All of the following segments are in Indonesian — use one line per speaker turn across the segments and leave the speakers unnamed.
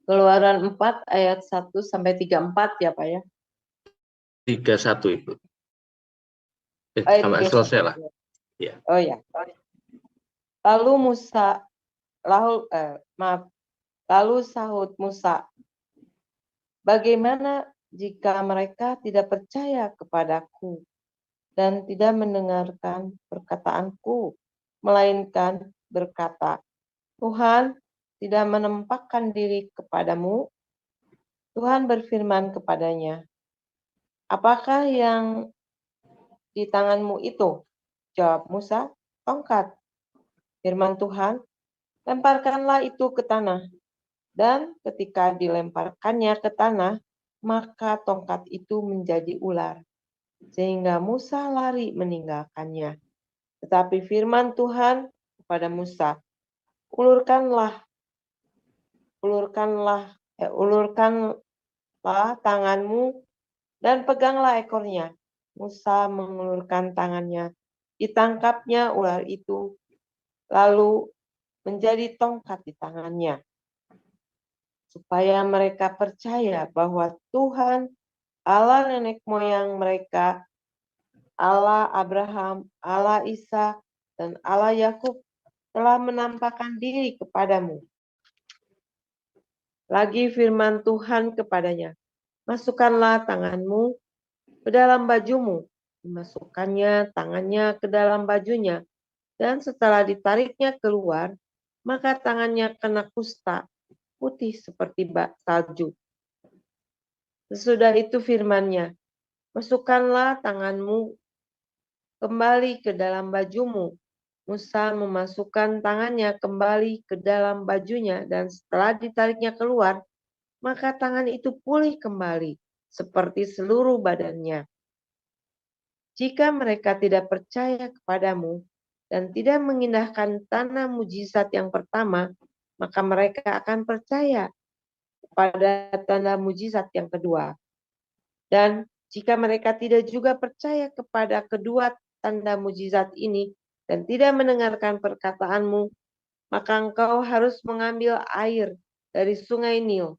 Keluaran 4 ayat 1 sampai 34 ya Pak ya.
31 Ibu.
Ayat
Sampai
31.
selesai lah. Ya.
Oh ya. Lalu Musa, lalu sahut Musa, bagaimana jika mereka tidak percaya kepadaku dan tidak mendengarkan perkataanku, melainkan berkata, Tuhan tidak menampakkan diri kepadamu. Tuhan berfirman kepadanya, apakah yang di tanganmu itu? Jawab Musa, tongkat. Firman Tuhan, lemparkanlah itu ke tanah. Dan ketika dilemparkannya ke tanah, maka tongkat itu menjadi ular. Sehingga Musa lari meninggalkannya. Tetapi firman Tuhan kepada Musa, ulurkanlah tanganmu dan peganglah ekornya. Musa mengulurkan tangannya, ditangkapnya ular itu, lalu menjadi tongkat di tangannya. Supaya mereka percaya bahwa Tuhan, Allah nenek moyang mereka, Allah Abraham, Allah Isa, dan Allah Yakub telah menampakkan diri kepadamu. Lagi firman Tuhan kepadanya, masukkanlah tanganmu ke dalam bajumu. Dimasukkannya tangannya ke dalam bajunya, dan setelah ditariknya keluar, maka tangannya kena kusta, putih seperti salju. Sesudah itu firman-Nya, masukkanlah tanganmu kembali ke dalam bajumu. Musa memasukkan tangannya kembali ke dalam bajunya, dan setelah ditariknya keluar, maka tangan itu pulih kembali, seperti seluruh badannya. Jika mereka tidak percaya kepadamu, dan tidak mengindahkan tanda mujizat yang pertama, maka mereka akan percaya pada tanda mujizat yang kedua. Dan jika mereka tidak juga percaya kepada kedua tanda mujizat ini dan tidak mendengarkan perkataanmu, maka engkau harus mengambil air dari sungai Nil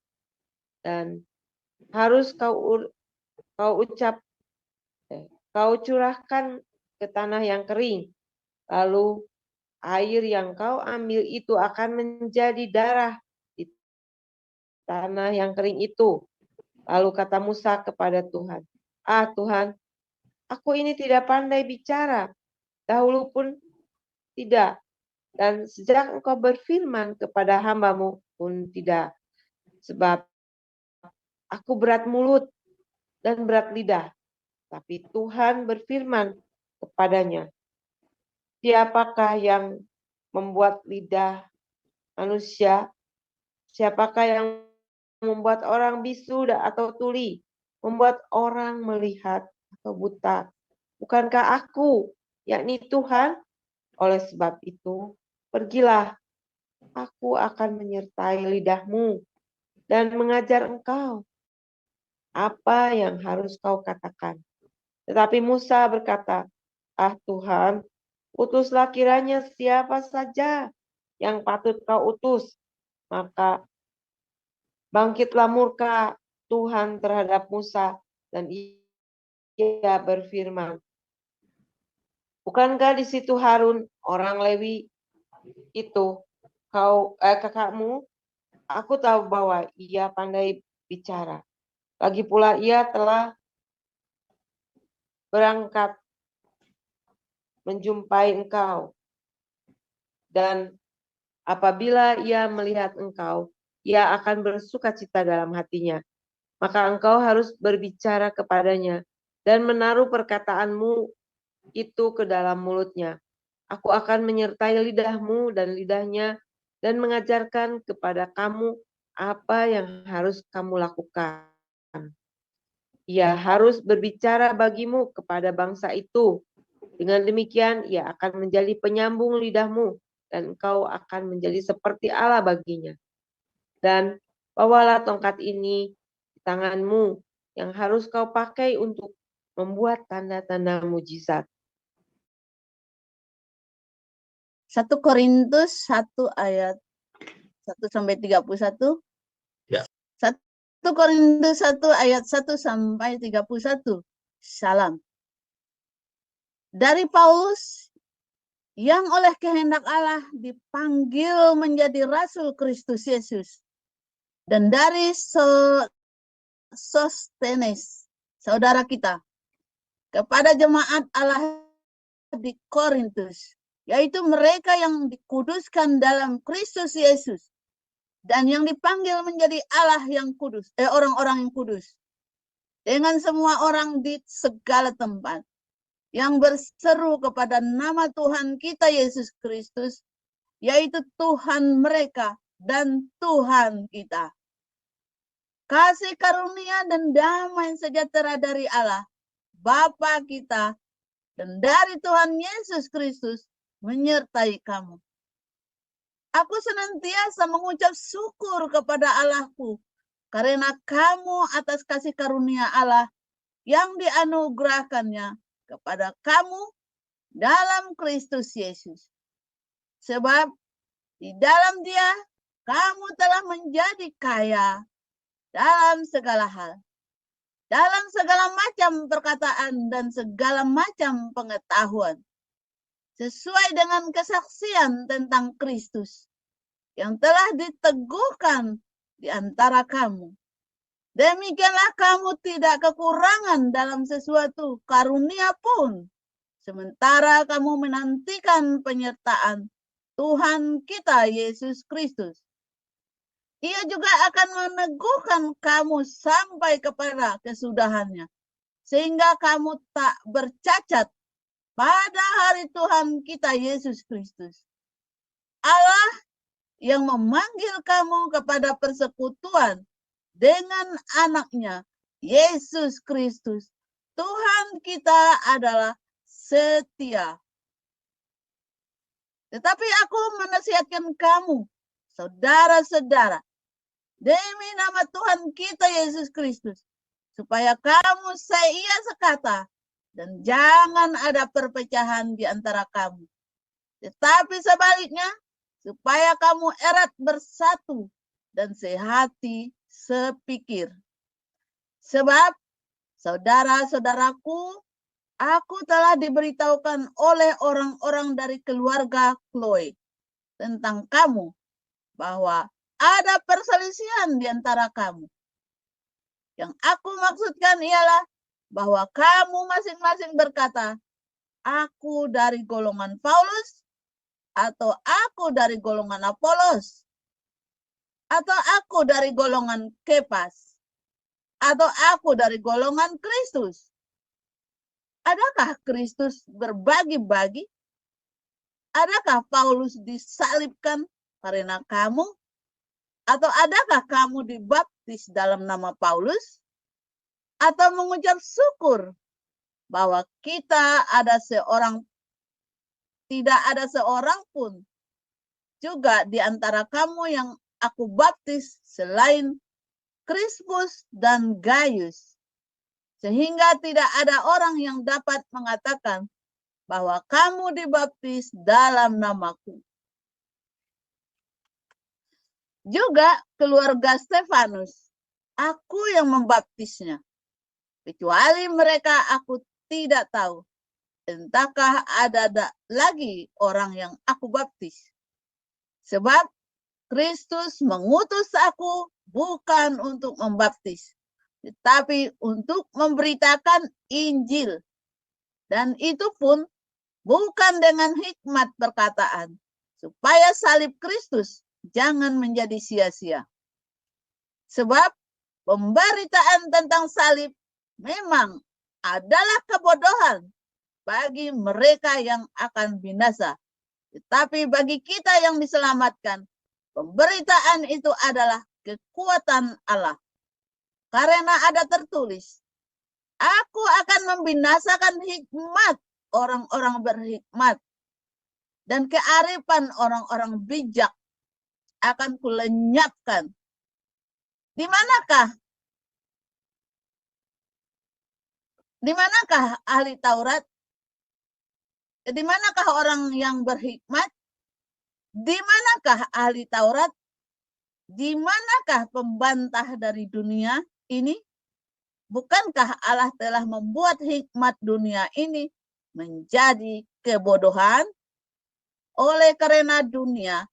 dan harus kau curahkan ke tanah yang kering. Lalu air yang kau ambil itu akan menjadi darah di tanah yang kering itu. Lalu kata Musa kepada Tuhan, Tuhan, aku ini tidak pandai bicara, dahulu pun tidak, dan sejak engkau berfirman kepada hamba-Mu pun tidak, sebab aku berat mulut dan berat lidah. Tapi Tuhan berfirman kepadanya, siapakah yang membuat lidah manusia? Siapakah yang membuat orang bisu atau tuli? Membuat orang melihat atau buta? Bukankah aku, yakni Tuhan? Oleh sebab itu, pergilah, aku akan menyertai lidahmu dan mengajar engkau apa yang harus kau katakan. Tetapi Musa berkata, Tuhan, utuslah kiranya siapa saja yang patut kau utus. Maka bangkitlah murka Tuhan terhadap Musa dan ia berfirman, bukankah di situ Harun orang Lewi itu kakakmu? Aku tahu bahwa ia pandai bicara. Lagi pula ia telah berangkat menjumpai engkau. Dan apabila ia melihat engkau, ia akan bersukacita dalam hatinya. Maka engkau harus berbicara kepadanya dan menaruh perkataanmu itu ke dalam mulutnya. Aku akan menyertai lidahmu dan lidahnya dan mengajarkan kepada kamu apa yang harus kamu lakukan. Ia harus berbicara bagimu kepada bangsa itu. Dengan demikian, ia akan menjadi penyambung lidahmu dan engkau akan menjadi seperti Allah baginya. Dan bawalah tongkat ini di tanganmu yang harus kau pakai untuk membuat tanda-tanda mujizat.
1 Korintus 1 ayat 1 sampai 31.
Ya.
1 Korintus 1 ayat 1 sampai 31. Salam. Dari Paulus yang oleh kehendak Allah dipanggil menjadi Rasul Kristus Yesus. Dan dari Sostenes, saudara kita, kepada jemaat Allah di Korintus, yaitu mereka yang dikuduskan dalam Kristus Yesus dan yang dipanggil menjadi Allah yang kudus, orang-orang yang kudus, dengan semua orang di segala tempat yang berseru kepada nama Tuhan kita Yesus Kristus, yaitu Tuhan mereka dan Tuhan kita. Kasih karunia dan damai sejahtera dari Allah, Bapa kita, dan dari Tuhan Yesus Kristus menyertai kamu. Aku senantiasa mengucap syukur kepada Allahku karena kamu atas kasih karunia Allah yang dianugerahkannya kepada kamu dalam Kristus Yesus. Sebab di dalam Dia kamu telah menjadi kaya dalam segala hal, dalam segala macam perkataan dan segala macam pengetahuan, sesuai dengan kesaksian tentang Kristus yang telah diteguhkan di antara kamu. Demikianlah kamu tidak kekurangan dalam sesuatu karunia pun, sementara kamu menantikan penyertaan Tuhan kita Yesus Kristus. Ia juga akan meneguhkan kamu sampai kepada kesudahannya, sehingga kamu tak bercacat pada hari Tuhan kita Yesus Kristus. Allah yang memanggil kamu kepada persekutuan dengan anaknya Yesus Kristus, Tuhan kita adalah setia. Tetapi aku menasihatkan kamu, saudara-saudara, demi nama Tuhan kita Yesus Kristus, supaya kamu seia sekata dan jangan ada perpecahan di antara kamu. Tetapi sebaliknya, supaya kamu erat bersatu dan sehati sepikir. Sebab, saudara-saudaraku, aku telah diberitahukan oleh orang-orang dari keluarga Chloe tentang kamu, bahwa ada perselisihan di antara kamu. Yang aku maksudkan ialah bahwa kamu masing-masing berkata, aku dari golongan Paulus, atau aku dari golongan Apolos, atau aku dari golongan Kepas, atau aku dari golongan Kristus. Adakah Kristus berbagi-bagi? Adakah Paulus disalibkan karena kamu? Atau adakah kamu dibaptis dalam nama Paulus? Atau mengucap syukur bahwa tidak ada seorang pun juga di antara kamu yang aku baptis selain Krispus dan Gaius, sehingga tidak ada orang yang dapat mengatakan bahwa kamu dibaptis dalam namaku. Juga keluarga Stefanus, aku yang membaptisnya. Kecuali mereka aku tidak tahu, entahkah ada lagi orang yang aku baptis. Sebab Kristus mengutus aku bukan untuk membaptis, tetapi untuk memberitakan Injil. Dan itu pun bukan dengan hikmat perkataan, supaya salib Kristus jangan menjadi sia-sia. Sebab pemberitaan tentang salib memang adalah kebodohan bagi mereka yang akan binasa. Tetapi bagi kita yang diselamatkan, pemberitaan itu adalah kekuatan Allah. Karena ada tertulis, aku akan membinasakan hikmat orang-orang berhikmat, dan kearifan orang-orang bijak akan kulenyapkan. Di manakah ahli Taurat? Di manakah orang yang berhikmat? Di manakah ahli Taurat? Di manakah pembantah dari dunia ini? Bukankah Allah telah membuat hikmat dunia ini menjadi kebodohan? Oleh karena dunia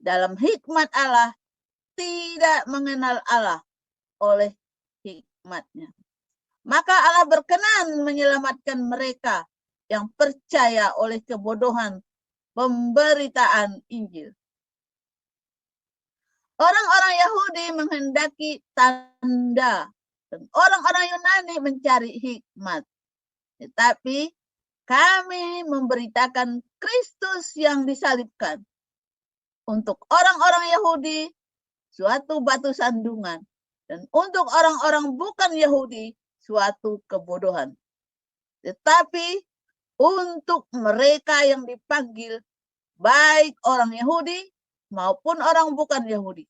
dalam hikmat Allah tidak mengenal Allah oleh hikmatnya, maka Allah berkenan menyelamatkan mereka yang percaya oleh kebodohan pemberitaan Injil. Orang-orang Yahudi menghendaki tanda dan orang-orang Yunani mencari hikmat. Tetapi kami memberitakan Kristus yang disalibkan. Untuk orang-orang Yahudi suatu batu sandungan, dan untuk orang-orang bukan Yahudi suatu kebodohan. Tetapi untuk mereka yang dipanggil, baik orang Yahudi maupun orang bukan Yahudi,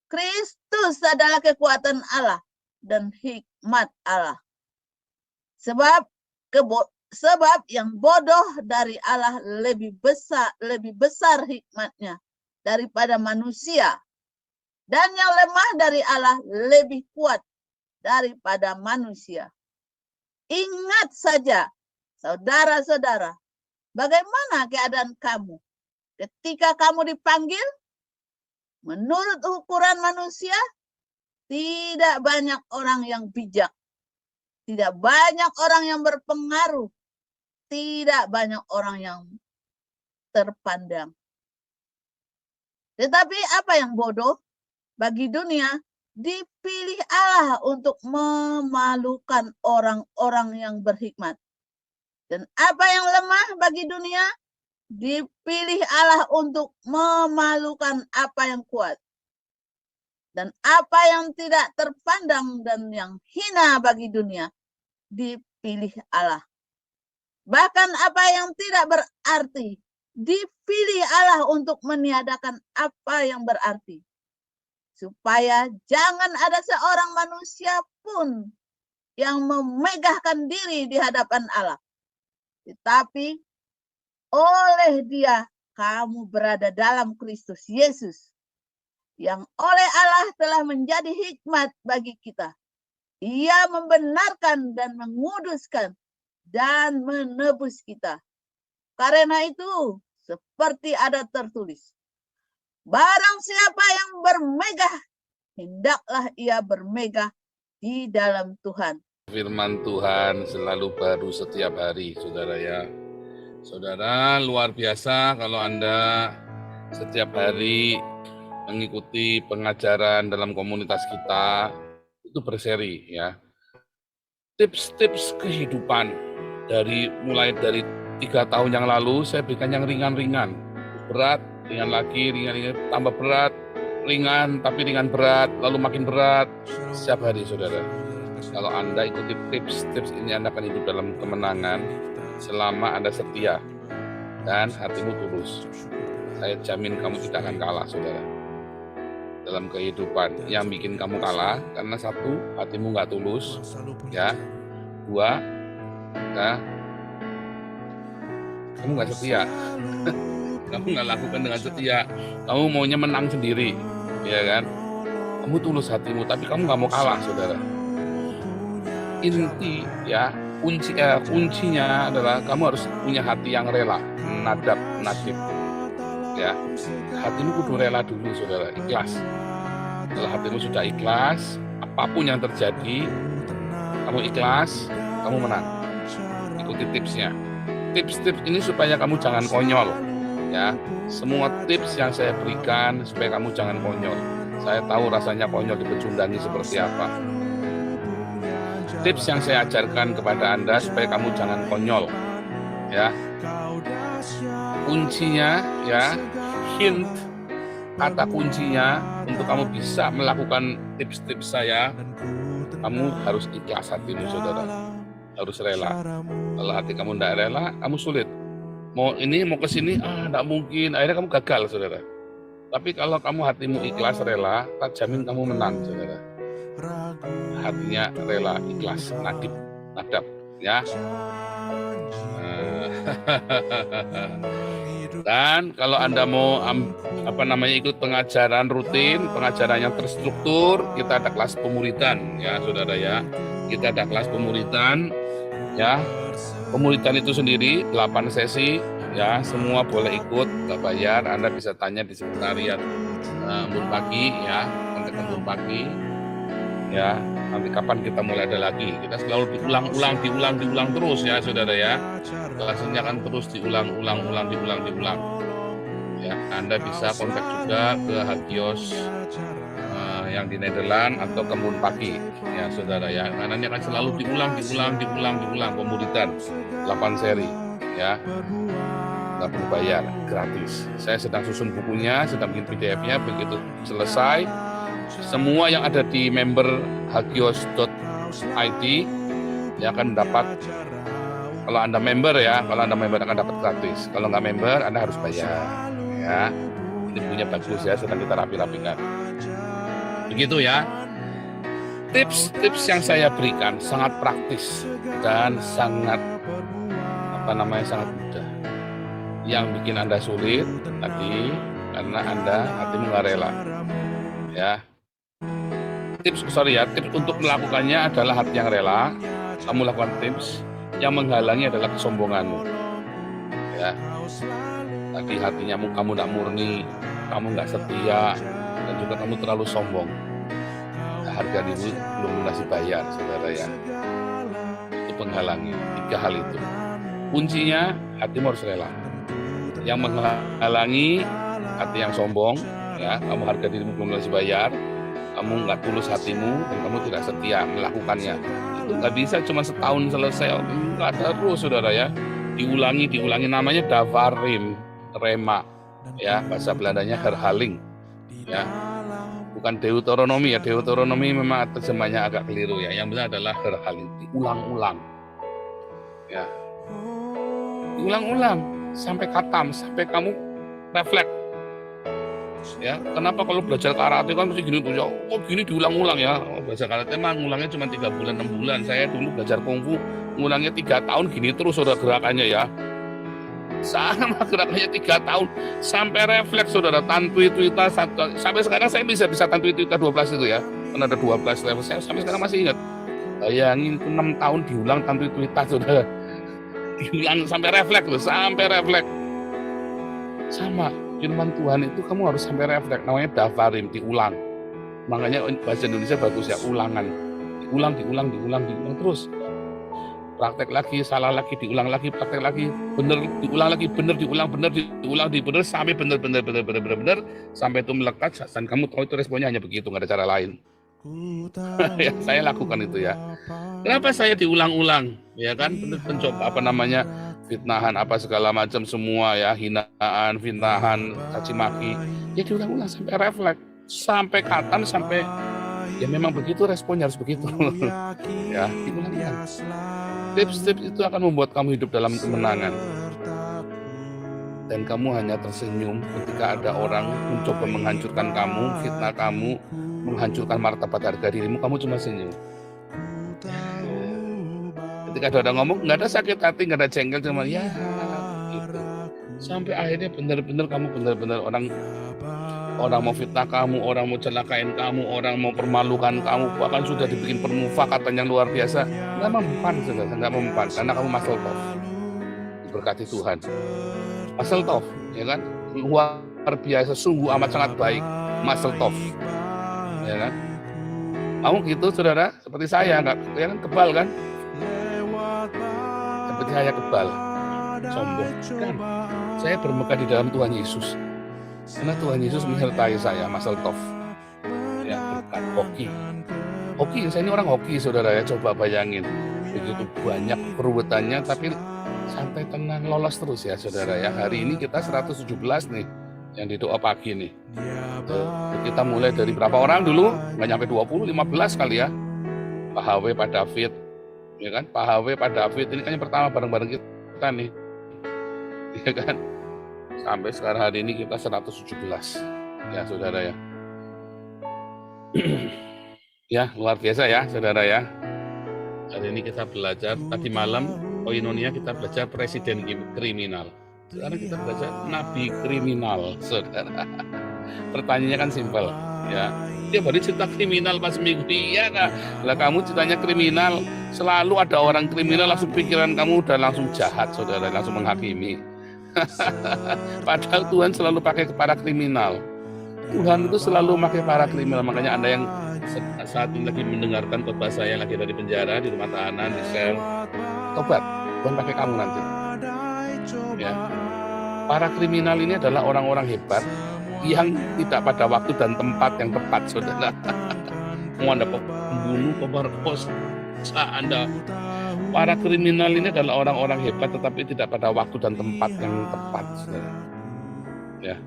Kristus adalah kekuatan Allah dan hikmat Allah. Sebab yang bodoh dari Allah lebih besar hikmatnya daripada manusia, dan yang lemah dari Allah lebih kuat daripada manusia. Ingat saja, saudara-saudara, bagaimana keadaan kamu ketika kamu dipanggil. Menurut ukuran manusia, tidak banyak orang yang bijak, tidak banyak orang yang berpengaruh, tidak banyak orang yang terpandang. Tetapi apa yang bodoh bagi dunia, dipilih Allah untuk memalukan orang-orang yang berhikmat. Dan apa yang lemah bagi dunia, dipilih Allah untuk memalukan apa yang kuat. Dan apa yang tidak terpandang dan yang hina bagi dunia, dipilih Allah. Bahkan apa yang tidak berarti, dipilih Allah untuk meniadakan apa yang berarti. Supaya jangan ada seorang manusia pun yang memegahkan diri di hadapan Allah. Tetapi oleh Dia kamu berada dalam Kristus Yesus, yang oleh Allah telah menjadi hikmat bagi kita. Ia membenarkan dan menguduskan dan menebus kita. Karena itu, seperti ada tertulis, barang siapa yang bermegah, hendaklah ia bermegah di dalam Tuhan.
Firman Tuhan selalu baru setiap hari, saudara ya. Saudara, luar biasa kalau Anda setiap hari mengikuti pengajaran dalam komunitas kita, itu berseri ya. Tips-tips kehidupan mulai dari 3 tahun yang lalu saya berikan yang ringan-ringan, berat, ringan lagi, ringan-ringan, tambah berat, ringan, tapi ringan berat, lalu makin berat setiap hari, saudara. Kalau Anda ikuti tips-tips ini, Anda akan hidup dalam kemenangan selama Anda setia dan hatimu tulus. Saya jamin kamu tidak akan kalah, saudara. Dalam kehidupan yang bikin kamu kalah, karena 1, hatimu nggak tulus, ya. 2, ya, kamu nggak setia. Kamu nggak lakukan dengan setia. Kamu maunya menang sendiri, ya kan? Kamu tulus hatimu, tapi kamu nggak mau kalah, saudara. Inti ya, kuncinya adalah kamu harus punya hati yang rela, nadib, ya. Hatimu kudu rela dulu, saudara, ikhlas. Setelah hatimu sudah ikhlas, apapun yang terjadi, kamu ikhlas, kamu menang. Ikuti tipsnya. Tips-tips ini supaya kamu jangan konyol, ya. Semua tips yang saya berikan supaya kamu jangan konyol. Saya tahu rasanya konyol dipecundangi seperti apa. Tips yang saya ajarkan kepada Anda supaya kamu jangan konyol, ya. Kuncinya, ya, hint, kata kuncinya untuk kamu bisa melakukan tips-tips saya, kamu harus ikhlas hatimu, saudara. Harus rela. Kalau hati kamu tidak rela, kamu sulit. Mau ke sini, tidak mungkin. Akhirnya kamu gagal, saudara. Tapi kalau kamu hatimu ikhlas, rela, tak jamin kamu menang, saudara. Hatinya rela, ikhlas, nadab, ya. Dan kalau Anda mau ikut pengajaran rutin, pengajaran yang terstruktur, kita ada kelas pemuridan ya saudara ya. Kita ada kelas pemuridan ya. Pemuridan itu sendiri 8 sesi ya, semua boleh ikut, nggak bayar. Anda bisa tanya di sekretariat Embun Pagi ya, kontak Embun Pagi ya. Nanti kapan kita mulai ada lagi, kita selalu diulang terus ya saudara ya. Kelasnya kan terus diulang ya. Anda bisa kontak juga ke Hagios yang di Nederland atau ke Embun Pagi ya saudara ya. Karena ini akan selalu diulang pemuridan 8 seri ya. Nggak perlu bayar, gratis. Saya sedang susun bukunya, sedang bikin PDF-nya. Begitu selesai, semua yang ada di member hagios.id ya akan dapat. Kalau Anda member akan dapat gratis. Kalau nggak member, Anda harus bayar ya. Ini bukunya bagus ya, sedang kita rapi-rapikan. Begitu ya. Tips-tips yang saya berikan sangat praktis dan sangat sangat mudah. Yang bikin Anda sulit tadi karena Anda hatimu nggak rela ya. Tips untuk melakukannya adalah hati yang rela. Kamu lakukan tips, yang menghalangi adalah kesombonganmu ya. Tadi hatinya kamu tidak murni, kamu nggak setia, dan juga kamu terlalu sombong. Harga diri belum lunasi bayar saudara ya. Itu penghalangi. 3 hal itu kuncinya. Hatimu harus rela. Yang menghalangi hati yang sombong ya, kamu harga dirimu belum lunasi bayar, kamu nggak tulus hatimu, dan kamu tidak setia melakukannya. Itu nggak bisa cuma setahun selesai, nggak terus saudara ya. Diulangi, namanya davarim, rema ya, bahasa Belandanya herhaling ya, bukan Deuteronomi ya. Deuteronomi memang terjemahnya agak keliru ya. Yang benar adalah herhaling, diulang-ulang ya, diulang-ulang sampai katam, sampai kamu refleks ya. Kenapa kalau belajar karate kan mesti gini tuh ya, gini diulang-ulang ya. Belajar karate emang ngulangnya cuma 3 bulan 6 bulan. Saya dulu belajar kungfu ngulangnya 3 tahun gini terus saudara gerakannya ya. Sama gerakannya 3 tahun sampai refleks saudara. Tantuituita sampai sekarang saya bisa tantuituita 12 itu ya. Karena ada 12 level, saya sampai sekarang masih ingat. Bayangin itu 6 tahun diulang tantuituita saudara. Diulang sampai refleks loh, sampai refleks. Sama firman Tuhan itu kamu harus sampai refleks. Namanya davarim, diulang. Makanya bahasa Indonesia bagus ya, ulangan. Diulang terus. Praktek lagi, salah lagi, diulang lagi, praktek lagi, benar, diulang lagi, benar, sampai benar, sampai itu melekat, dan kamu tahu itu responnya hanya begitu, nggak ada cara lain. Ya, saya lakukan itu ya. Kenapa saya diulang-ulang? Ya kan, mencoba fitnahan apa segala macam semua ya, hinaan, fitnahan, caci maki, ya diulang-ulang sampai refleks, sampai katam, sampai ya memang begitu responnya harus begitu. Ya, diulang-ulang. Tips-tips itu akan membuat kamu hidup dalam kemenangan. Dan kamu hanya tersenyum ketika ada orang mencoba menghancurkan kamu, fitnah kamu, menghancurkan martabat harga dirimu, kamu cuma senyum. Ketika ada orang ngomong, nggak ada sakit hati, nggak ada jengkel, cuma ya gitu. Sampai akhirnya benar-benar kamu orang mau fitnah kamu, orang mau celakain kamu, orang mau permalukan kamu, bahkan sudah dibikin permufakatan yang luar biasa, nggak mempan, karena kamu masal tof, diberkati Tuhan, masal tof, ya kan, luar biasa, sungguh amat sangat baik, masal tof, ya kan, kamu gitu saudara, seperti saya, nggak, ya kan, kebal kan, seperti saya kebal, sombong, kan, saya bermegah di dalam Tuhan Yesus. Karena Tuhan Yesus menyertai saya, masal tof, ya, berkat hoki, saya ini orang hoki saudara ya, coba bayangin, begitu banyak perubatannya, tapi santai tenang, lolos terus ya saudara ya. Hari ini kita 117 nih, yang di doa pagi nih. Kita mulai dari berapa orang dulu, nggak nyampe 20, 15 kali ya, Pak HW, Pak David, ya kan, Pak HW, Pak David, ini kan yang pertama bareng-bareng kita nih, ya kan. Sampai sekarang hari ini kita 117 ya saudara ya. Ya luar biasa ya saudara ya. Hari ini kita belajar, tadi malam koinonia kita belajar presiden kriminal. Sekarang kita belajar nabi kriminal, saudara. Pertanyaannya kan simpel, ya. Tiap hari cerita kriminal pas minggu, iya kah? Lah kamu ceritanya kriminal, selalu ada orang kriminal, langsung pikiran kamu udah langsung jahat, saudara, langsung menghakimi. Padahal Tuhan selalu pakai para kriminal. Tuhan itu selalu pakai para kriminal. Makanya Anda yang saat ini lagi mendengarkan khotbah saya lagi dari penjara, di rumah tahanan, di sel, tobat, Tuhan pakai kamu nanti. Ya. Para kriminal ini adalah orang-orang hebat yang tidak pada waktu dan tempat yang tepat, saudara. Mau Anda pembunuh, pemerkosa, Anda. Para kriminal ini adalah orang-orang hebat tetapi tidak pada waktu dan tempat yang tepat, saudara. Ya.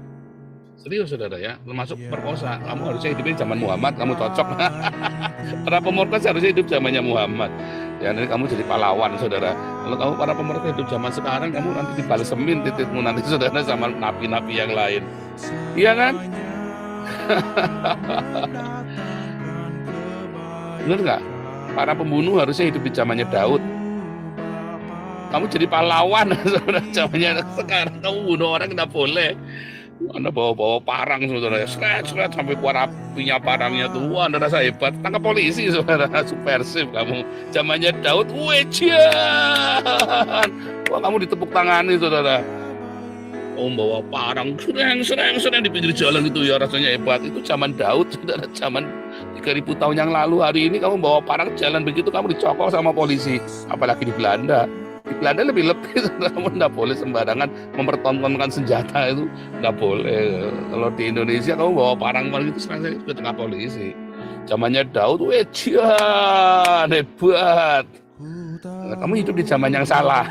Serius, saudara, ya. Termasuk pemerkosa. Kamu harusnya hidupnya zaman Muhammad, kamu cocok. Para pemerkosa harusnya hidup zamannya Muhammad. Ya, nanti kamu jadi pahlawan, saudara. Kalau kamu para pemerkosa hidup zaman sekarang, kamu nanti dibalesemin titikmu nanti, saudara, sama napi-napi yang lain. Iya kan? Benar nggak? Para pembunuh harusnya hidup di zamannya Daud. Kamu jadi pahlawan, saudara, zamannya sekarang kamu bunuh orang nggak boleh. Anda bawa parang, saudara, seret sampai keluar apinya parangnya tuh. Wah, Anda rasa hebat, tangkap polisi, saudara, subversif kamu. Zamannya Daud, wejian. Wah, kamu ditepuk tangani, saudara. Bawa parang, sereng di pinggir jalan itu, ya rasanya hebat. Itu zaman Daud, saudara, zaman 3000 tahun yang lalu. Hari ini kamu bawa parang jalan begitu, kamu dicokol sama polisi. Apalagi di Belanda. Di Belanda lebih, kamu nggak boleh sembarangan mempertontonkan senjata, itu nggak boleh. Kalau di Indonesia kamu bawa parang gitu, serang ke tengah polisi. Zamannya Daud, wejian, hebat. Nah, kamu hidup di zaman yang salah.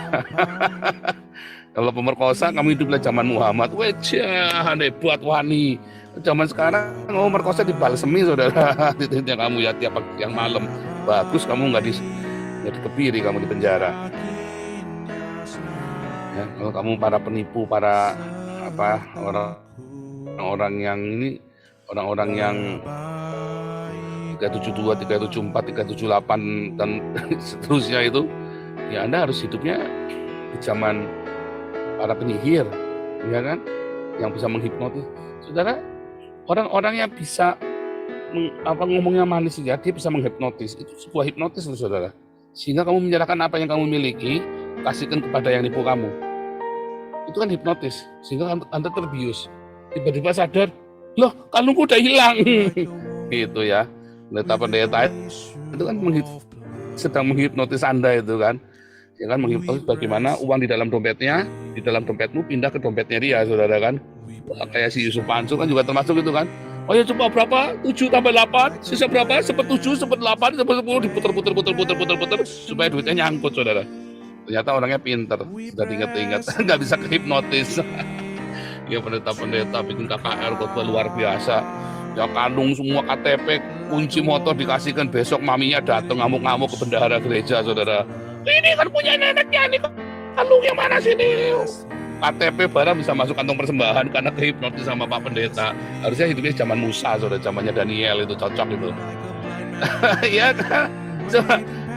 Kalau pemerkosa, kamu hidup di zaman Muhammad, wejian, hebat, wani. Zaman sekarang kamu merkosa dibalesemin, saudara. Titiknya kamu ya tiap yang malam. Bagus, kamu nggak dikebiri, kamu di penjara. Ya, kalau kamu para penipu, para orang-orang yang 372, 374, 378 dan seterusnya itu, ya Anda harus hidupnya di zaman para penyihir, ya kan, yang bisa menghipnotis. Saudara, orang-orang yang bisa ngomongnya manis saja, dia bisa menghipnotis. Itu sebuah hipnotis, saudara. Sehingga kamu menyerahkan apa yang kamu miliki, kasihkan kepada yang nipu kamu. Itu kan hipnotis, sehingga Anda terbius. Tiba-tiba sadar, loh, kalungku udah hilang. Gitu ya. Pendeta itu kan sedang menghipnotis Anda itu kan. Ya kan, menghipnotis bagaimana uang di dalam dompetnya, di dalam dompetmu pindah ke dompetnya dia, saudara kan. Kayak si Yusuf Mansur kan juga termasuk itu kan. Oh ya, coba berapa? 7 tambah 8, sisa berapa? 7, 8, 10, diputer supaya duitnya nyangkut, saudara. Ternyata orangnya pinter, sudah diingat-ingat, nggak bisa kehipnotis. Ya, pendeta-pendeta bikin KKR khotbah luar biasa. Ya, kandung semua KTP, kunci motor dikasihkan, besok maminya datang ngamuk-ngamuk ke bendahara gereja, saudara. Ini kan punya neneknya, ini kalungnya mana sini? KTP barang bisa masuk kantong persembahan karena kehipnotis sama Pak Pendeta. Harusnya hidupnya zaman Musa, saudara, zamannya Daniel itu cocok itu. Ya kan?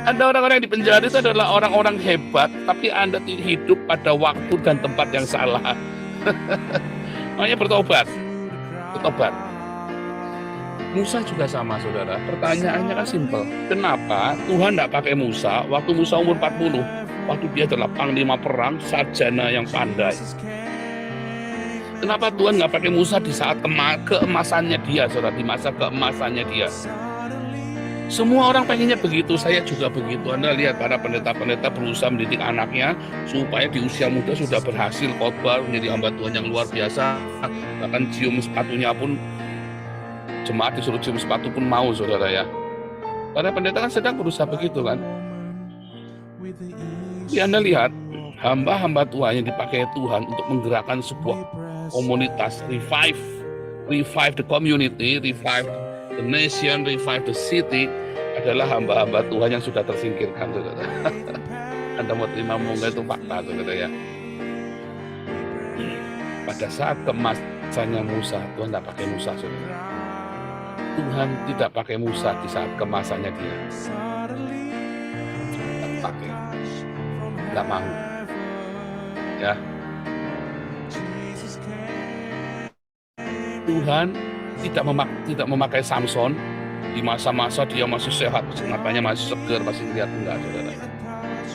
Anda orang-orang yang di penjara itu adalah orang-orang hebat, tapi Anda hidup pada waktu dan tempat yang salah. Makanya bertobat. Musa juga sama, saudara. Pertanyaannya kan simpel. Kenapa Tuhan tidak pakai Musa waktu Musa umur 40? Waktu dia adalah panglima perang, sarjana yang pandai. Kenapa Tuhan nggak pakai Musa di saat keemasannya dia, saudara, di masa keemasannya dia? Semua orang pengennya begitu, saya juga begitu. Anda lihat para pendeta-pendeta berusaha mendidik anaknya supaya di usia muda sudah berhasil khotbah, menjadi hamba Tuhan yang luar biasa. Bahkan cium sepatunya pun, jemaat disuruh cium sepatu pun mau, saudara ya. Para pendeta kan sedang berusaha begitu kan. Jadi Anda lihat, hamba-hamba Tuhan yang dipakai Tuhan untuk menggerakkan sebuah komunitas, revive the community, revive the nation, revive the city, adalah hamba-hamba Tuhan yang sudah tersingkirkan, saudara. Anda mau terima mau enggak, itu fakta, saudara ya. Pada saat kemasannya Musa, Tuhan tidak pakai Musa, saudara. Tuhan tidak pakai Musa di saat kemasannya dia. Tidak pakai. nggak mau. Ya, Tuhan tidak memakai Samson di masa-masa dia masih sehat, matanya masih segar, masih lihat, enggak, saudara.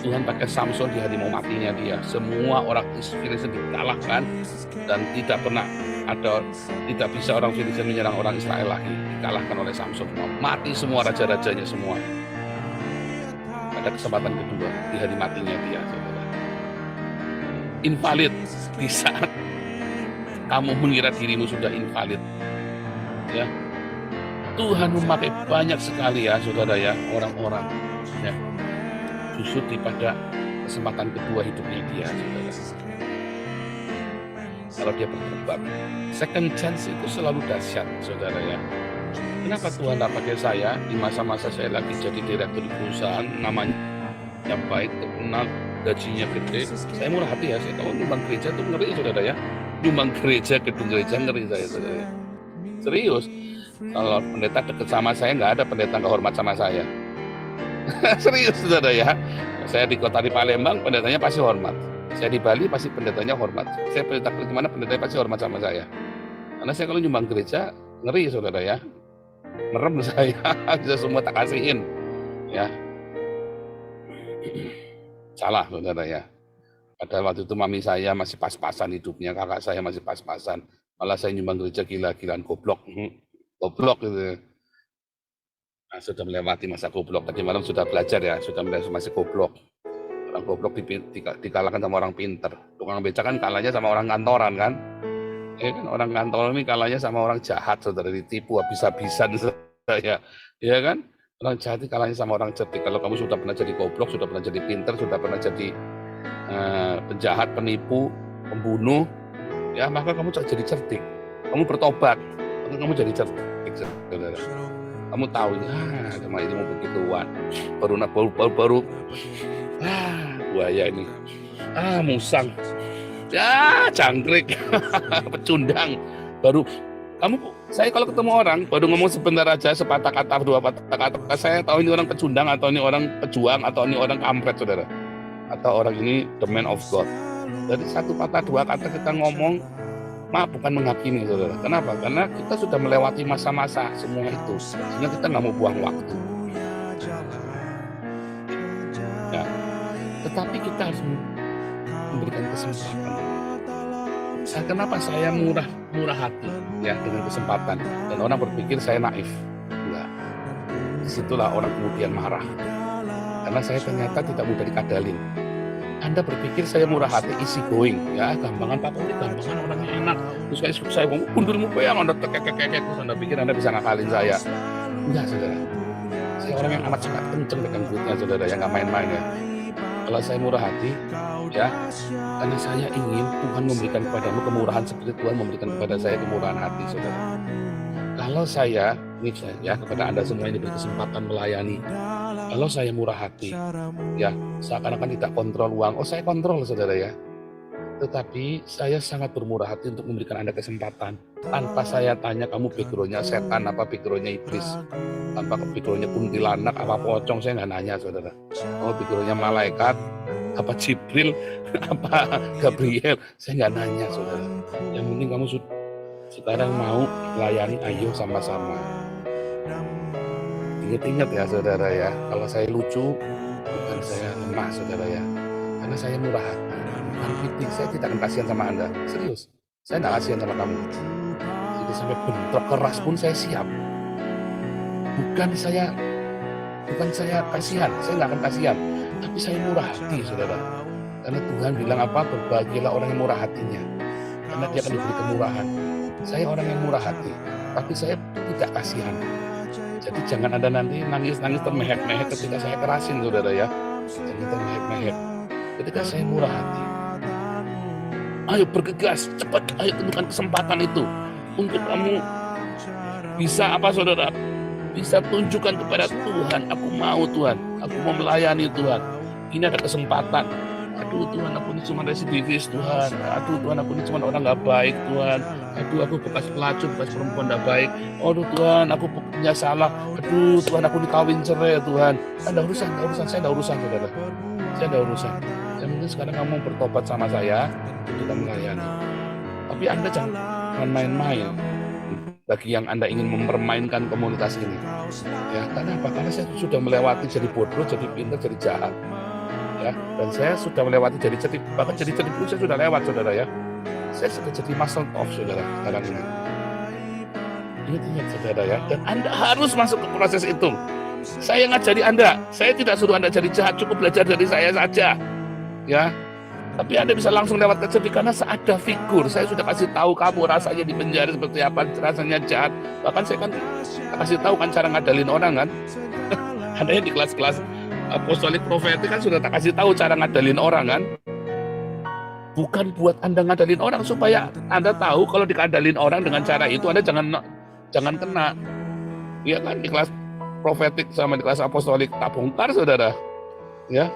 Tuhan pakai Samson di hari mau matinya dia. Semua orang Filistin dikalahkan dan tidak bisa orang Filistin menyerang orang Israel lagi. Dikalahkan oleh Samson. Mati semua raja-rajanya semua. Pada kesempatan kedua di hari matinya dia, saudara. Invalid di saat kamu mengira dirimu sudah invalid. Ya. Tuhan memakai banyak sekali ya, saudara ya, orang-orang ya. Justru pada kesempatan kedua hidupnya dia, saudara. Kalau dia bertobat, second chance itu selalu dahsyat, saudara ya. Kenapa Tuhan tak pakai saya di masa-masa saya lagi jadi direktur di perusahaan, namanya yang baik, terkenal, gajinya gede. Saya murah hati ya, saya tahu nyumbang gereja itu ngeri, saudara ya. Nyumbang gereja, gedung gereja ngeri saya, saudara ya. Serius, kalau pendeta dekat sama saya, nggak ada pendeta nggak hormat sama saya. Serius, saudara ya. Saya di kota di Palembang, pendetanya pasti hormat. Saya di Bali, pasti pendetanya hormat. Saya pendeta kemana, pendetanya pasti hormat sama saya. Karena saya kalau nyumbang gereja, ngeri, saudara ya. Merem saya, bisa semua tak kasihin. Ya. Salah, saudara ya. Padahal waktu itu mami saya masih pas-pasan hidupnya, kakak saya masih pas-pasan. Malah saya nyumbang gereja gila-gilaan, goblok. Goblok gitu. Nah, sudah melewati masa goblok. Tadi malam sudah belajar ya, sudah masih goblok. Orang goblok dikalahkan sama orang pinter. Tukang beca kan kalahnya sama orang kantoran kan. Ya kan, orang kantoran ini kalahnya sama orang jahat, saudara, ditipu habis-habisan, saudara ya kan. Orang jahat kalahnya sama orang cerdik. Kalau kamu sudah pernah jadi goblok, sudah pernah jadi pinter, sudah pernah jadi penjahat, penipu, pembunuh, ya maka kamu jadi cerdik. Kamu bertobat, maka kamu jadi cerdik, saudara. Kamu tahu ya, sama ini mau begituan. Baru buaya ini. Musang. Ya, jangkrik. Pecundang. Baru saya kalau ketemu orang baru ngomong sebentar aja, sepatah kata, dua patah kata, saya tahu ini orang pecundang atau ini orang pejuang atau ini orang kampret, saudara. Atau orang ini the man of God. Dari satu patah dua kata kita ngomong, bukan menghakimi, saudara. Kenapa? Karena kita sudah melewati masa-masa semua itu, sehingga kita nggak mau buang waktu. Ya. Tetapi kita harus memberikan kesempatan. Kenapa saya murah hati ya dengan kesempatan, dan orang berpikir saya naif. Enggak. Disitulah orang kemudian marah. Karena saya ternyata tidak mudah dikadalin. Anda berpikir saya murah hati, easy going, ya gampangan Pak Polri, gampangan orangnya enak. Terus saya ngomong, kundurmu bayang, Anda kekek, terus Anda pikir Anda bisa ngakalin saya. Enggak, saudara. Saya orang yang amat sangat kenceng dengan duitnya, saudara, yang nggak main-main ya. Kalau saya murah hati, ya, karena saya ingin Tuhan memberikan kepadamu kemurahan seperti Tuhan memberikan kepada saya kemurahan hati, saudara. Kalau saya, ini ya kepada Anda semua yang diberi kesempatan melayani, kalau saya murah hati, ya seakan-akan tidak kontrol uang. Saya kontrol, saudara ya. Tetapi saya sangat bermurah hati untuk memberikan Anda kesempatan. Tanpa saya tanya kamu background-nya setan apa background-nya iblis, tanpa background-nya kuntilanak apa pocong, saya nggak nanya, saudara. Background-nya malaikat apa Jibril apa Gabriel, saya nggak nanya, saudara. Yang penting kamu sekarang mau melayani, ayo sama-sama. Ingat-ingat ya, saudara ya, kalau saya lucu bukan saya lemah, saudara ya, karena saya murah hati. Saya tidak akan kasihan sama Anda, serius. Saya tidak kasihan sama kamu. Jadi sampai bentrok keras pun saya siap. Bukan saya kasihan, saya nggak akan kasihan. Tapi saya murah hati, saudara. Karena Tuhan bilang apa? Berbahagialah orang yang murah hatinya, karena dia akan diberi kemurahan. Saya orang yang murah hati, tapi saya tidak kasihan. Jadi jangan Anda nanti nangis-nangis termehek-mehek ketika saya kerasin, saudara ya. Jangan termehek-mehek. Ketika saya murah hati, ayo bergegas, cepat, ayo tentukan kesempatan itu untuk kamu bisa apa, saudara? Bisa tunjukkan kepada Tuhan, aku mau Tuhan, aku mau melayani Tuhan. Ini ada kesempatan. Aduh Tuhan, aku ini cuma residivis Tuhan. Aduh Tuhan, aku ini cuma orang nggak baik Tuhan. Aduh, aku bekas pelacur, bekas perempuan nggak baik. Aduh Tuhan, aku punya salah. Aduh Tuhan, aku dikawin cerai Tuhan. Ada urusan, saya ada urusan, saudara. Saya ada urusan. Yang penting sekarang kamu bertobat sama saya, kita melayani. Tapi Anda jangan main-main. Bagi yang Anda ingin mempermainkan komunitas ini, ya karena apa? Karena saya sudah melewati jadi bodoh, jadi pintar, jadi jahat, ya. Dan saya sudah melewati jadi cerdik, bahkan jadi cerdik pun saya sudah lewat, saudara ya. Saya sudah jadi muscle of saudara sekarang ini. Ingat saudara ya. Dan Anda harus masuk ke proses itu. Saya ngajari Anda, saya tidak suruh Anda jadi jahat, cukup belajar dari saya saja, ya. Tapi Anda bisa langsung lewat ke cerdik karena ada figur. Saya sudah kasih tahu kamu rasanya di penjara seperti apa, rasanya jahat. Bahkan saya kan kasih tahu kan cara ngadalin orang kan. Anda yang di kelas-kelas apostolik profetik kan sudah tak kasih tahu cara ngadalin orang kan. Bukan buat Anda ngadalin orang, supaya Anda tahu kalau dikadalin orang dengan cara itu Anda jangan kena. Ya kan, di kelas profetik sama di kelas apostolik tak bongkar saudara. Ya.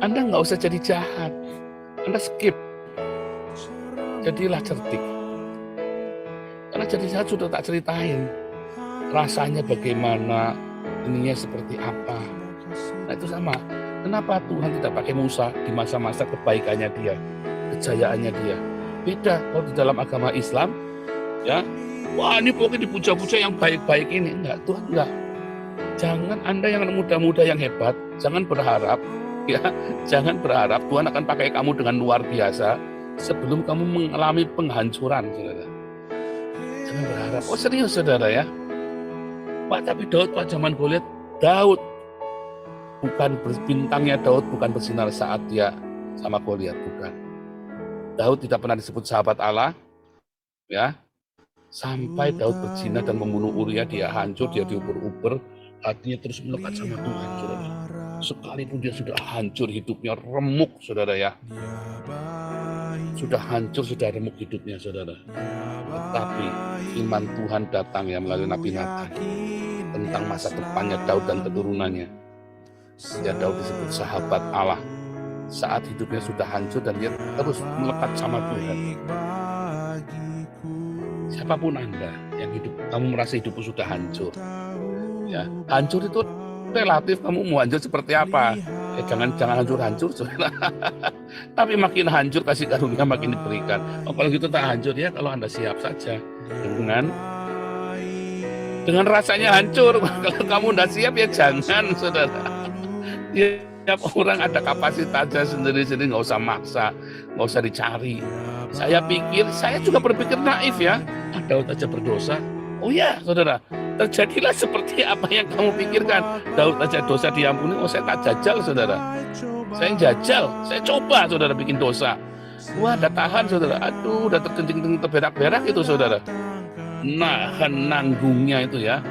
Anda nggak usah jadi jahat, Anda skip, jadilah cerdik. Karena jadi jahat sudah tak ceritain, rasanya bagaimana, ininya seperti apa. Nah itu sama, kenapa Tuhan tidak pakai Musa di masa-masa kebaikannya dia, kejayaannya dia. Beda kalau di dalam agama Islam, ya, wah ini pokoknya dipuja-puja yang baik-baik ini. Enggak, Tuhan enggak. Jangan Anda yang muda-muda yang hebat, jangan berharap, ya, jangan berharap Tuhan akan pakai kamu dengan luar biasa sebelum kamu mengalami penghancuran, saudara. Jangan berharap. Oh serius, saudara ya. Pak, tapi Daud pada zaman Goliat, Daud bukan bintangnya Daud bukan bersinar saat dia sama Goliat, bukan. Daud tidak pernah disebut sahabat Allah, ya. Sampai Daud berzina dan membunuh Uria, dia hancur, dia diuber-uber, hatinya terus melekat sama Tuhan, saudara. Sekalipun dia sudah hancur hidupnya, remuk, saudara ya. Sudah hancur, sudah remuk hidupnya, saudara. Tetapi iman Tuhan datang ya melalui Nabi Nathan tentang masa depannya Daud dan keturunannya. Ya, Daud disebut sahabat Allah saat hidupnya sudah hancur dan dia terus melekat sama Tuhan. Siapapun Anda yang hidup, kamu merasa hidupmu sudah hancur, ya, hancur itu relatif, kamu mau hancur seperti apa? Ya, jangan hancur-hancur, tapi makin hancur kasih karunia makin diberikan. Oh, kalau gitu tak hancur ya, kalau Anda siap saja dengan rasanya hancur. Kalau kamu tidak siap ya jangan, saudara. Tiap orang ada kapasitasnya sendiri-sendiri, nggak usah maksa, nggak usah dicari. Saya juga berpikir naif ya. Daud aja berdosa. Oh ya, saudara. Terjadilah seperti apa yang kamu pikirkan. Daud aja dosa diampuni. Oh, saya tak jajal, saudara. Saya jajal, saya coba, saudara, bikin dosa. Wah, udah tahan, saudara. Aduh, udah terkencing terberak-berak itu, saudara. Nanggungnya itu ya.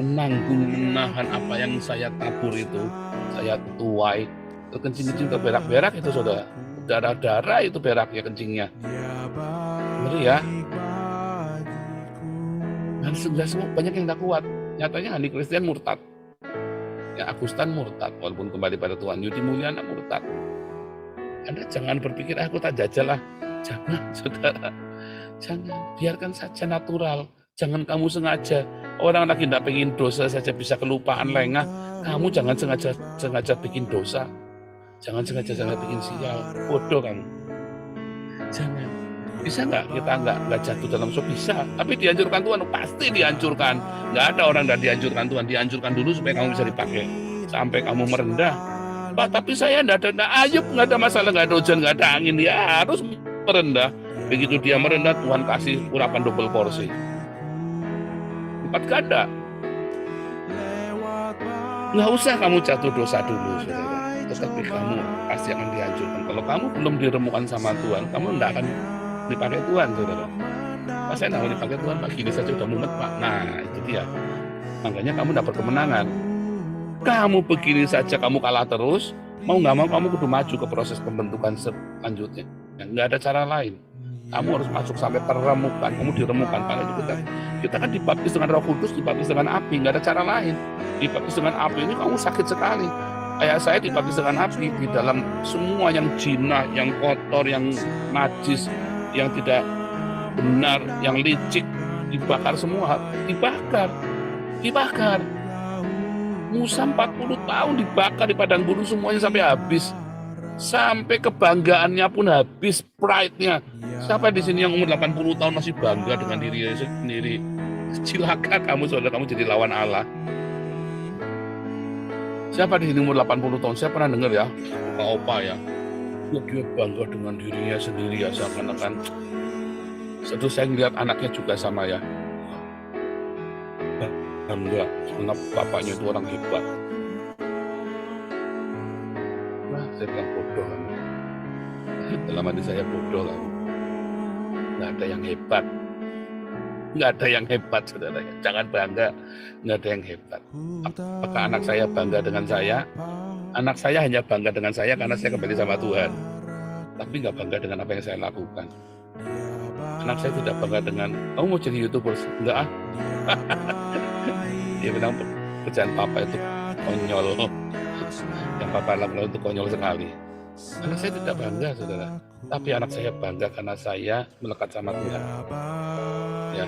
Menahan apa yang saya tabur itu. Saya tuai. Terkencing-kencing terberak-berak itu, saudara. Darah-darah itu beraknya, kencingnya. Ngeri ya. Dan semua banyak yang tidak kuat. Nyatanya Andi Christian murtad. Ya, Agustan murtad, walaupun kembali pada Tuhan. Yudi Mulyana murtad. Anda jangan berpikir, aku tak jajal lah. Jangan, saudara. Jangan, biarkan saja natural. Jangan kamu sengaja. Orang lagi tidak pengen dosa saja bisa kelupaan lengah. Kamu jangan sengaja bikin dosa. Jangan sengaja bikin sial. Bodoh kamu. Jangan. Bisa nggak kita nggak jatuh dalam dosa? Bisa, tapi dihancurkan Tuhan, pasti dihancurkan. Nggak ada orang yang dihancurkan Tuhan, dihancurkan dulu supaya kamu bisa dipakai. Sampai kamu merendah. Pak, tapi saya nggak ada Ayub, nggak ada masalah, nggak ada hujan, nggak ada angin, dia harus merendah. Begitu dia merendah, Tuhan kasih urapan double porsi. 4 ganda. Nggak usah kamu jatuh dosa dulu, saudara. Tetapi kamu pasti akan dihancurkan. Kalau kamu belum diremukkan sama Tuhan, kamu nggak akan dipakai Tuhan, saudara. Pak, saya nggak mau dipakai Tuhan, Pak, gini saja udah mumet, Pak. Nah, itu dia. Makanya kamu dapat kemenangan. Kamu begini saja, kamu kalah terus, mau nggak mau kamu kudu maju ke proses pembentukan selanjutnya. Nggak ada cara lain. Kamu harus masuk sampai terremukan, kamu diremukkan. Karena itu kita kan dibaptis dengan Roh Kudus, dibaptis dengan api, nggak ada cara lain. Dibaptis dengan api ini kamu sakit sekali. Kayak saya dibaptis dengan api, di dalam semua yang jinah, yang kotor, yang najis, yang tidak benar, yang licik, dibakar semua, dibakar. Musa 40 tahun dibakar di padang gurun semuanya sampai habis. Sampai kebanggaannya pun habis, pride-nya. Siapa di sini yang umur 80 tahun masih bangga dengan diri sendiri? Cilaka kamu, saudara, kamu jadi lawan Allah. Siapa di sini umur 80 tahun? Saya pernah dengar ya, opa-opa ya. Dia bangga dengan dirinya sendiri ya, seakan-akan. Terus saya ngeliat anaknya juga sama ya. Bangga, karena bapaknya itu orang hebat. Nah, saya bilang bodoh kan. Dalam hati saya bodoh kan. Nggak ada yang hebat. Nggak ada yang hebat, saudara. Jangan bangga, nggak ada yang hebat. Apakah anak saya bangga dengan saya? Anak saya hanya bangga dengan saya karena saya kembali sama Tuhan. Tapi nggak bangga dengan apa yang saya lakukan. Anak saya tidak bangga dengan, kamu mau jadi YouTuber? Enggak ah. Dia bilang, kerjaan papa itu konyol. Yang papa lakukan itu konyol sekali. Anak saya tidak bangga, saudara. Tapi anak saya bangga karena saya melekat sama Tuhan. Ya.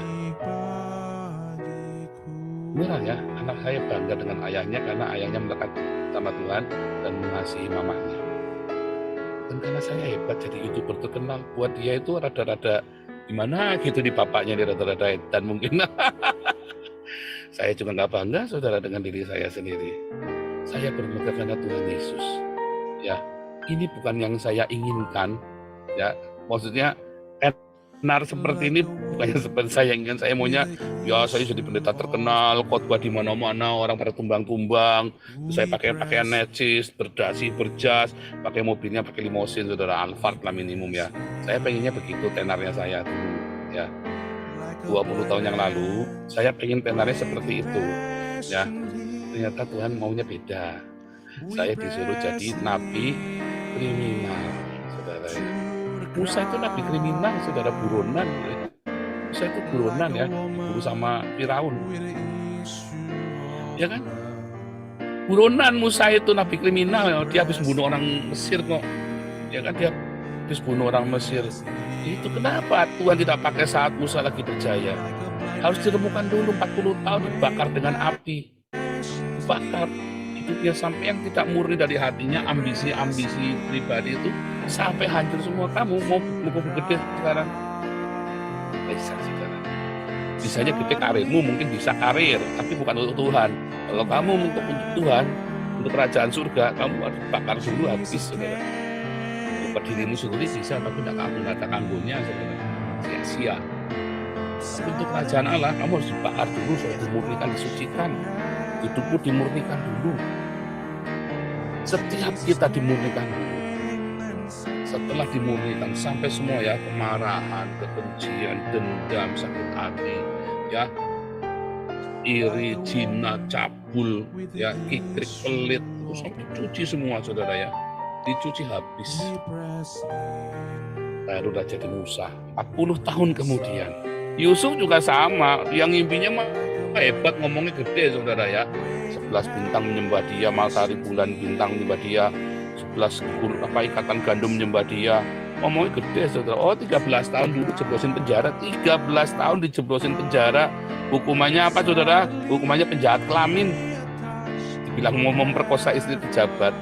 Beneran ya, anak saya bangga dengan ayahnya karena ayahnya melekat sama Tuhan dan mengasihi mamahnya. Dan karena saya hebat jadi YouTuber terkenal, buat dia itu rada-rada gimana gitu di bapaknya, dia rada-rada dan mungkin saya juga nggak bangga, saudara, dengan diri saya sendiri. Saya bermegah karena Tuhan Yesus. Ya, ini bukan yang saya inginkan. Ya, maksudnya tenar seperti ini bukan yang seperti saya inginkan. Saya maunya, ya saya jadi pendeta terkenal, khotbah di mana-mana, orang pada tumbang-tumbang. Saya pakai pakaian necis, berdasi, berjas, pakai mobilnya, pakai limosin, saudara, Alphard lah minimum ya. Saya pengennya begitu tenarnya saya dulu. Ya. 20 tahun yang lalu, saya pengen tenarnya seperti itu. Ya, ternyata Tuhan maunya beda. Saya disuruh jadi nabi kriminal, saudara. Musa itu nabi kriminal, saudara, buronan. Musa itu buronan ya, diburu sama Firaun. Ya kan? Buronan Musa itu nabi kriminal, ya. Dia habis bunuh orang Mesir kok. Ya kan, dia habis bunuh orang Mesir. Itu kenapa Tuhan tidak pakai saat Musa lagi berjaya? Harus diremukan dulu 40 tahun dibakar dengan api. Dibakar. Itu dia sampai yang tidak murni dari hatinya, ambisi-ambisi pribadi itu sampai hancur semua. Kamu mau gede sekarang? Bisa sekarang. Bisanya gede karirmu, mungkin bisa karir, tapi bukan untuk Tuhan. Kalau kamu untuk Tuhan, untuk kerajaan surga, kamu harus bakar dulu habis, saudara. Untuk dirimu sendiri bisa, tapi tidak ada kanggonya, saudara. Sia-sia. Tapi untuk kerajaan Allah, kamu harus dibakar dulu, saudara, dimurnikan, disucikan. Hidupmu dimurnikan dulu. Setiap kita dimurnikan dulu. Setelah dimurnikan sampai semua ya, kemarahan, kebencian, dendam, sakit hati, ya, iri, zina, cabul, ya, kikrik, pelit, itu sampai dicuci semua, saudara ya, dicuci habis. Barulah jadi Musa. 40 tahun kemudian, Yusuf juga sama, yang mimpinya hebat, ngomongnya gede, saudara ya. 11 bintang menyembah dia, matahari bulan bintang menyembah dia, 11 ikatan gandum menyembah dia. Ngomongnya gede, saudara. Oh, 13 tahun dulu jeblosin penjara, 13 tahun dijeblosin penjara. Hukumannya apa, saudara? Hukumannya penjahat kelamin. Dibilang mau memperkosa istri pejabat.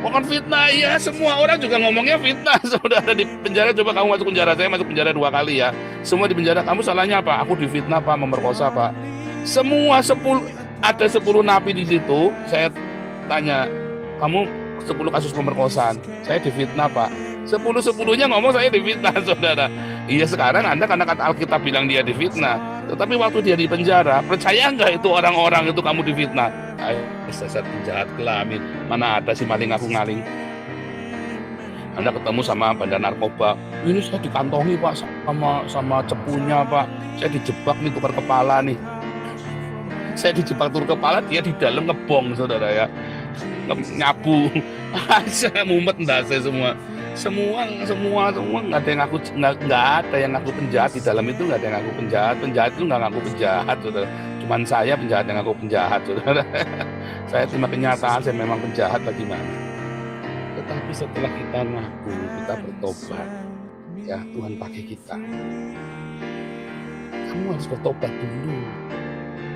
Bukan fitnah, ya, semua orang juga ngomongnya fitnah, saudara. Di penjara, coba kamu masuk penjara, saya masuk penjara 2 kali ya. Semua di penjara, kamu salahnya apa? Aku difitnah, Pak, memperkosa, Pak. Semua 10, ada 10 napi di situ. Saya tanya, kamu 10 kasus pemerkosaan, saya difitnah, Pak. 10-10-nya ngomong saya difitnah, saudara. Iya, sekarang Anda karena kata Alkitab bilang dia difitnah. Tetapi waktu dia di penjara, percaya nggak itu orang-orang itu kamu difitnah? Ayo, sesat penjahat kelamin. Mana ada si maling aku ngaling. Anda ketemu sama bandar narkoba, ini saya dikantongi, Pak, sama cepunya, Pak. Saya dijebak nih, tukar kepala nih. Saya dijebak tukar kepala, dia di dalam ngebong, saudara ya. Nyabu. Saya mumet ndase semua nggak ada yang ngaku penjahat di dalam itu, nggak ada yang ngaku penjahat itu nggak ngaku penjahat, saudara. Cuman saya penjahat yang ngaku penjahat, saudara. Saya terima kenyataan saya memang penjahat, bagaimana? Tetapi setelah kita ngaku, kita bertobat, ya Tuhan pakai kita. Kamu harus bertobat dulu.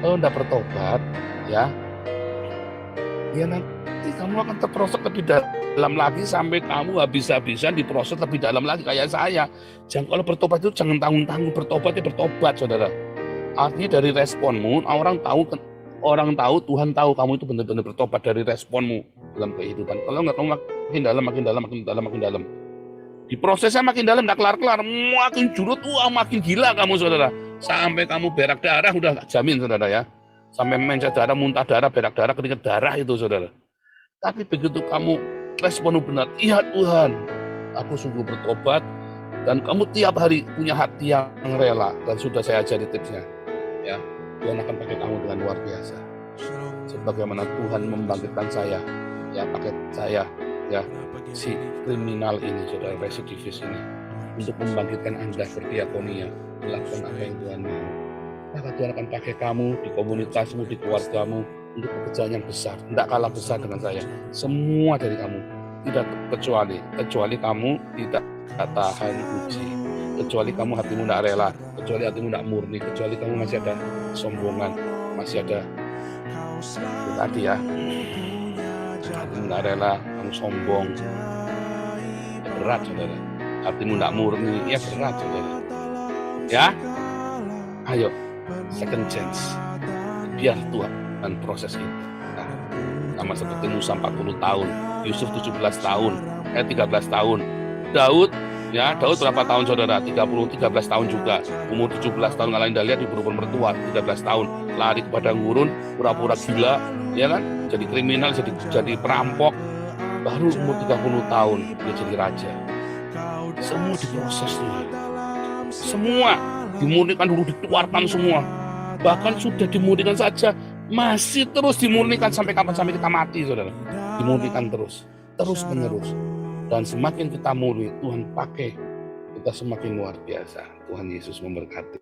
Kalau nggak bertobat, ya ya nanti kamu akan terproses lebih dalam lagi sampai kamu habis-habisan diproses lebih dalam lagi kayak saya. Jangan, kalau bertobat itu jangan tanggung-tanggung, bertobat ya bertobat, saudara. Artinya dari responmu, orang tahu, Tuhan tahu kamu itu benar-benar bertobat dari responmu dalam kehidupan. Kalau nggak, kamu makin dalam. Diprosesnya makin dalam, nggak kelar-kelar, makin jurut, makin gila kamu, saudara. Sampai kamu berak darah, udah jamin, saudara ya. Sampai mencet darah, muntah darah, berak darah, keringat darah itu, saudara. Tapi begitu kamu responmu benar, iya Tuhan, aku sungguh bertobat, dan kamu tiap hari punya hati yang rela, dan sudah saya ajari tipsnya. Ya, Tuhan akan pakai kamu dengan luar biasa. Sebagaimana Tuhan membangkitkan saya, ya pakai saya, ya si kriminal ini, saudara, residivis ini, untuk membangkitkan Anda berdiakonia, melakukan apa yang Tuhan mau. Maka Tuhan akan pakai kamu di komunitasmu, di keluargamu, untuk pekerjaan yang besar, tidak kalah besar dengan saya. Semua dari kamu, tidak kecuali kamu tidak tahan uji, kecuali kamu hatimu tidak rela, kecuali hatimu tidak murni, kecuali kamu masih ada sombongan, masih ada itu tadi ya, hatimu tidak rela, kamu sombong, ya berat, saudara. Hatimu tidak murni, ya berat, saudara. Ya, ayo, second chance, biar Tuhan proses itu. Nah, sama seperti Musa 40 tahun, Yusuf 17 tahun, 13 tahun, Daud berapa tahun, saudara? 13 tahun juga. Umur 17 tahun ngalahin Daliah di berubah mertua, 13 tahun. Lari ke padang gurun, pura-pura gila, ya kan? Jadi kriminal, jadi perampok. Baru umur 30 tahun dia jadi raja. Semua diproses Tuhan. Semua dimurnikan dulu, dikeluarkan semua. Bahkan sudah dimurnikan saja, masih terus dimurnikan sampai kapan? Sampai kita mati, saudara. Dimurnikan terus menerus. Dan semakin kita murni, Tuhan pakai kita semakin luar biasa. Tuhan Yesus memberkati.